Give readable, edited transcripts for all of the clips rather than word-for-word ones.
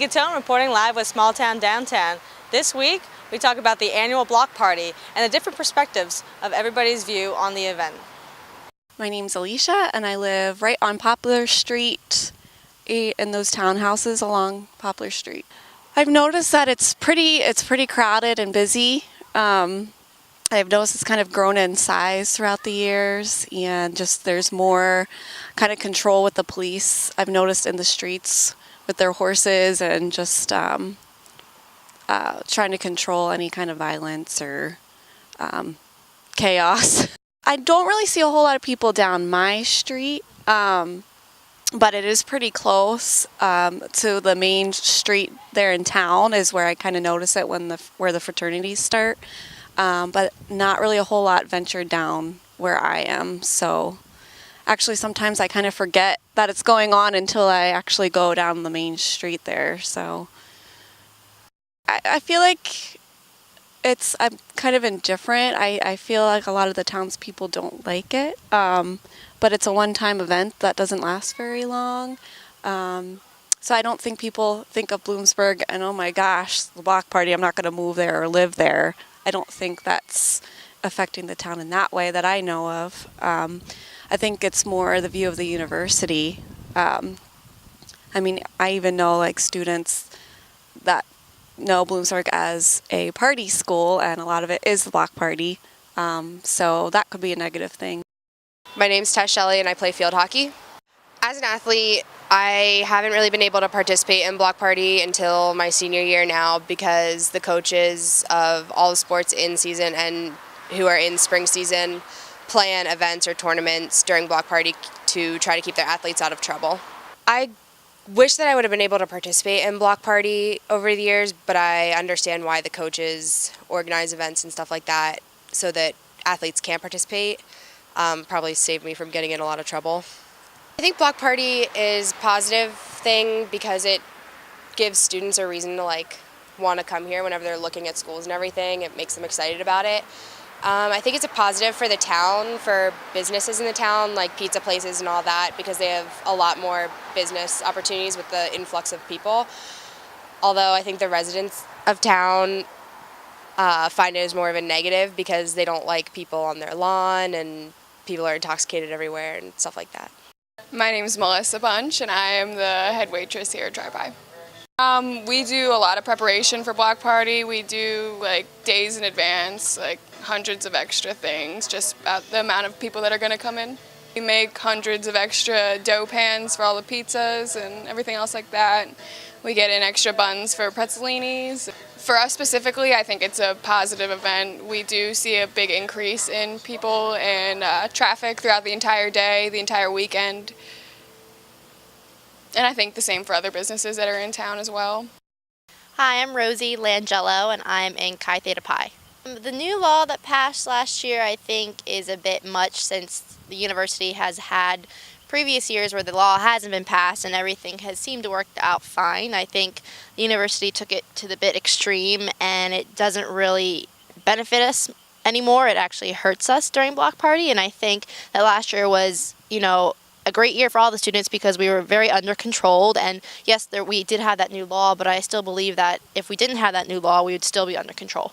Catone reporting live with Small Town Downtown. This week, we talk about the annual block party and the different perspectives of everybody's view on the event. My name's Alicia, and I live right on Poplar Street in those townhouses along Poplar Street. I've noticed that it's pretty crowded and busy. I've noticed it's kind of grown in size throughout the years, and just there's more kind of control with the police. I've noticed in the streets with their horses and just trying to control any kind of violence or chaos. I don't really see a whole lot of people down my street, but it is pretty close to the main street there in town is where I kind of notice it where the fraternities start. But not really a whole lot ventured down where I am. So actually sometimes I kind of forget that it's going on until I actually go down the main street there. So I feel like I'm kind of indifferent. I feel like a lot of the townspeople don't like it. But it's a one-time event that doesn't last very long. So I don't think people think of Bloomsburg and, oh my gosh, the block party, I'm not going to move there or live there. I don't think that's affecting the town in that way that I know of. I think it's more the view of the university. I mean, I even know like students that know Bloomsburg as a party school, and a lot of it is the block party. So that could be a negative thing. My name's Tess Shelley and I play field hockey. As an athlete, I haven't really been able to participate in block party until my senior year now because the coaches of all the sports in season and who are in spring season plan events or tournaments during block party to try to keep their athletes out of trouble. I wish that I would have been able to participate in block party over the years, but I understand why the coaches organize events and stuff like that so that athletes can participate. Probably saved me from getting in a lot of trouble. I think block party is a positive thing because it gives students a reason to want to come here whenever they're looking at schools and everything. It makes them excited about it. I think it's a positive for the town, for businesses in the town, like pizza places and all that, because they have a lot more business opportunities with the influx of people. Although I think the residents of town find it as more of a negative because they don't like people on their lawn and people are intoxicated everywhere and stuff like that. My name is Melissa Bunch, and I am the head waitress here at Drive-By. We do a lot of preparation for block party. We do days in advance, hundreds of extra things, just about the amount of people that are going to come in. We make hundreds of extra dough pans for all the pizzas and everything else like that. We get in extra buns for pretzelinis. For us specifically, I think it's a positive event. We do see a big increase in people and traffic throughout the entire day, the entire weekend. And I think the same for other businesses that are in town as well. Hi, I'm Rosie Langello, and I'm in Chi Theta Pi. The new law that passed last year, I think, is a bit much since the university has had previous years where the law hasn't been passed and everything has seemed to work out fine. I think the university took it to the bit extreme and it doesn't really benefit us anymore. It actually hurts us during block party, and I think that last year was, a great year for all the students because we were very under controlled, and yes, we did have that new law, but I still believe that if we didn't have that new law, we would still be under control.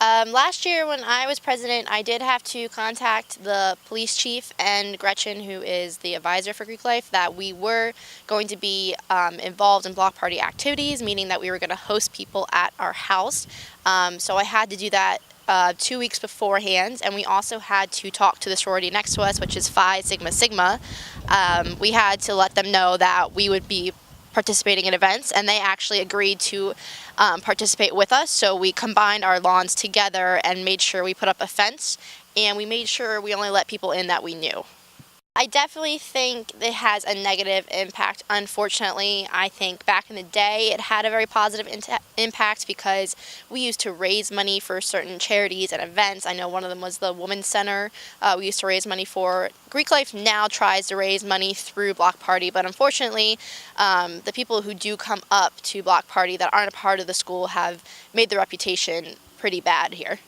Last year when I was president, I did have to contact the police chief and Gretchen, who is the advisor for Greek Life, that we were going to be involved in block party activities, meaning that we were going to host people at our house. So I had to do that 2 weeks beforehand, and we also had to talk to the sorority next to us, which is Phi Sigma Sigma. We had to let them know that we would be participating in events, and they actually agreed to participate with us. So we combined our lawns together and made sure we put up a fence, and we made sure we only let people in that we knew. I definitely think it has a negative impact. Unfortunately, I think back in the day it had a very positive impact because we used to raise money for certain charities and events. I know one of them was the Women's Center. We used to raise money for. Greek Life now tries to raise money through block party, but unfortunately the people who do come up to block party that aren't a part of the school have made the reputation pretty bad here.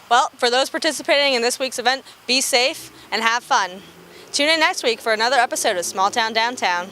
Well, for those participating in this week's event, be safe and have fun. Tune in next week for another episode of Small Town Downtown.